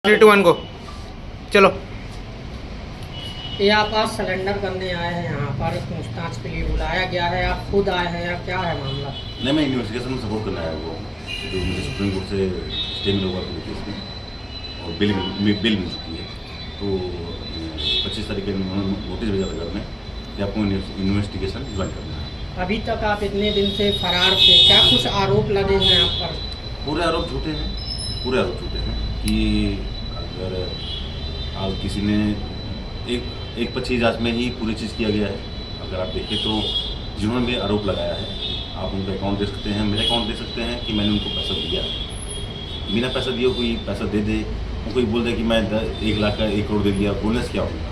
3, 2, 1 गो। चलो। ये आप आज सिलेंडर करने आए हैं, यहाँ पर पूछताछ के लिए बुलाया गया है, आप खुद आए हैं या क्या है मामला? नहीं, मैं इन्वेस्टिगेशन में सपोर्ट करना है वो जो मुझे सुप्रीम कोर्ट से स्टे मिला हुआ था केस में और बिल मिल चुकी है। तो 25 तारीख के नोटिस भेजा था घर में कि आपको इन्वेस्टिगेशन ज्वाइन करना है। अभी तक आप इतने दिन से फरार थे, क्या कुछ आरोप लगे हैं आप पर? पूरे आरोप झूठे हैं कि अगर आप किसी ने एक 25 जांच में ही पूरी चीज़ किया गया है। अगर आप देखें तो जिन्होंने भी आरोप लगाया है आप उनका अकाउंट दे सकते हैं, मेरे अकाउंट दे सकते हैं कि मैंने उनको पैसा दिया। बिना पैसा दिए कोई पैसा दे दे, कोई बोल दे कि मैं 1 लाख का 1 करोड़ दे दिया, बोनस क्या होगा?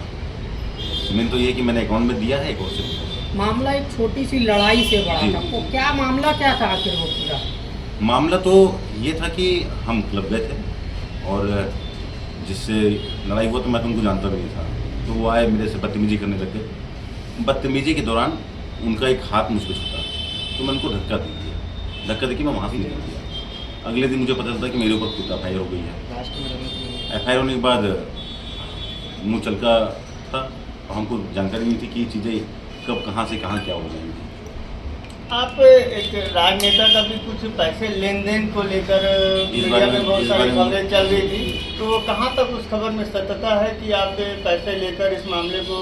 मैंने तो ये कि मैंने अकाउंट में दिया है अकाउंट से। मामला एक छोटी सी लड़ाई से बढ़ा जी, था, जी, तो जी। क्या मामला क्या था आखिर वो पूरा? मामला तो ये था कि हम क्लब गए थे और जिससे लड़ाई हुआ तो मैं तो उनको जानता भी नहीं था। तो वो आए मेरे से बदतमीजी करने लगे। बदतमीजी के दौरान उनका एक हाथ मुझ पर छूटा तो मैं उनको धक्का दे दिया। धक्का देके मैं वहाँ से निकल गया। अगले दिन मुझे पता चलता कि मेरे ऊपर कुछ FIR हो गई है। FIR होने के बाद मुँह चलका था और हमको जानकारी नहीं थी कि ये चीज़ें कब कहाँ से कहाँ क्या हो जाएंगी। आप एक राजनेता का भी कुछ पैसे लेन देन को लेकर मीडिया में बहुत सारी खबरें चल रही थी, तो कहाँ तक उस खबर में सत्यता है कि आप पैसे लेकर इस मामले को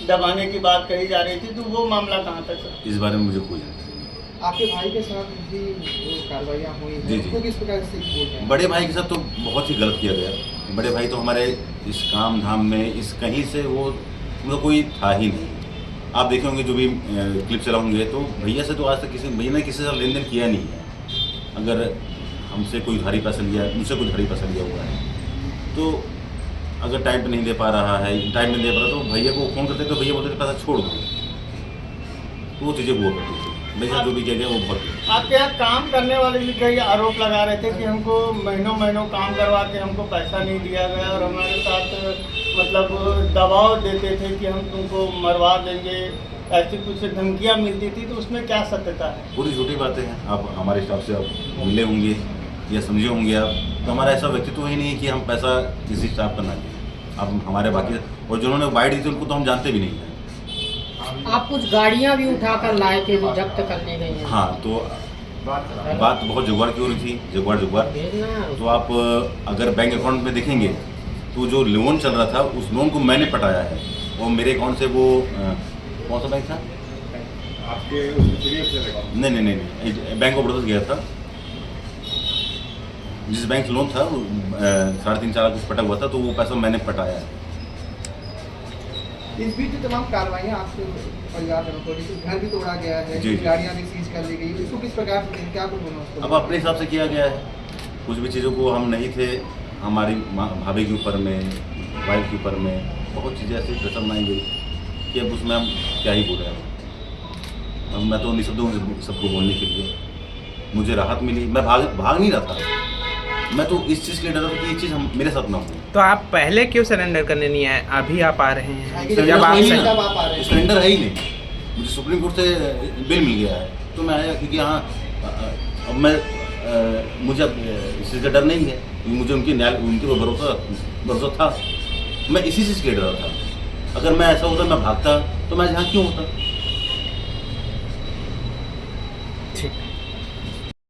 दबाने की बात कही जा रही थी, तो वो मामला कहाँ तक है? इस बारे में मुझे कोई जानकारी नहीं। आपके भाई के साथ भी जो कार्रवाइयाँ हुई जी, हैं जी। उसको किस प्रकार से बोल रहे हैं? बड़े भाई के साथ तो बहुत ही गलत किया गया। बड़े भाई तो हमारे इस काम धाम में इस कहीं से वो उनका कोई था ही नहीं। आप देखे होंगे जो भी क्लिप चलाओगे तो भैया से तो आज तक भैया ने किसी से लेन देन किया नहीं है। अगर हमसे कोई उधारी पैसा लिया, मुझसे कोई उधारी पैसा लिया हुआ है तो अगर टाइम पे नहीं दे पा रहा है, टाइम नहीं दे पा रहा तो भैया को फ़ोन करते तो भैया बोलते थे पैसा छोड़ दो। तो वो चीज़ें हुआ करती थी। भैया जो भी किया गया वो बहुत। आपके यहाँ काम करने वाले भी कई आरोप लगा रहे थे कि हमको महीनों महीनों काम करवा के हमको पैसा नहीं दिया गया और हमारे साथ मतलब दबाव देते थे कि हम तुमको मरवा देंगे, ऐसी कुछ धमकियाँ मिलती थी, तो उसमें क्या सत्यता है? पूरी झूठी बातें हैं। आप हमारे स्टाफ से आप मिले होंगे या समझे होंगे आप, तो हमारा ऐसा व्यक्तित्व ही नहीं है कि हम पैसा किसी स्टाफ का ना दें। अब हमारे बाकी और जिन्होंने बाइट दी थी उनको तो हम जानते भी नहीं हैं। आप कुछ गाड़ियाँ भी उठाकर लाए थे जो जब्त कर ली गई हैं। हाँ, तो बात बहुत जुगाड़ की हो रही थी, जुगाड़। भेजना है तो आप अगर बैंक अकाउंट में देखेंगे तो जो लोन चल रहा था उस लोन को मैंने पटाया है और मेरे अकाउंट से वो कौन सा बैंक था? आपके नहीं, बैंक ऑफ बड़ौदा गया था। जिस बैंक से लोन था वो 3.5-4 लाख कुछ पटा हुआ था, तो वो पैसा मैंने पटाया है। इस बीच जो तमाम कार्रवाइयाँ आपके परिवारजनों को, जैसे घर भी तोड़ा गया है, जी, जी। गाड़ियाँ भी सीज कर ली गई, इसको किस प्रकार से क्या कुछ होना उसको? अब अपने हिसाब से किया गया है। कुछ भी चीज़ों को हम नहीं थे, हमारी भाभी के ऊपर में, वाइफ के ऊपर में बहुत चीज़ें ऐसी प्रेशर बनाई गई कि अब उसमें हम क्या ही बोले। अब मैं तो निःशब्द हूँ सबको बोलने के लिए। मुझे राहत मिली, मैं भाग नहीं रहा था। मैं तो इस चीज़ के लिए डरा था कि ये चीज़ मेरे साथ ना हो। तो आप पहले क्यों सरेंडर करने नहीं आए? अभी आप आ रहे हैं। आगे तो जब जब आप नहीं से- तब आप आ रहे हैं। सिलेंडर है ही नहीं। मुझे सुप्रीम कोर्ट से बिल मिल गया है तो मैं आया, क्योंकि हाँ अब मैं मुझे अब इस चीज़ का डर नहीं है, क्योंकि मुझे उनके ऊपर भरोसा था। मैं इसी चीज़ के लिए डरा था। अगर मैं ऐसा होता मैं भागता तो मैं यहाँ क्यों होता?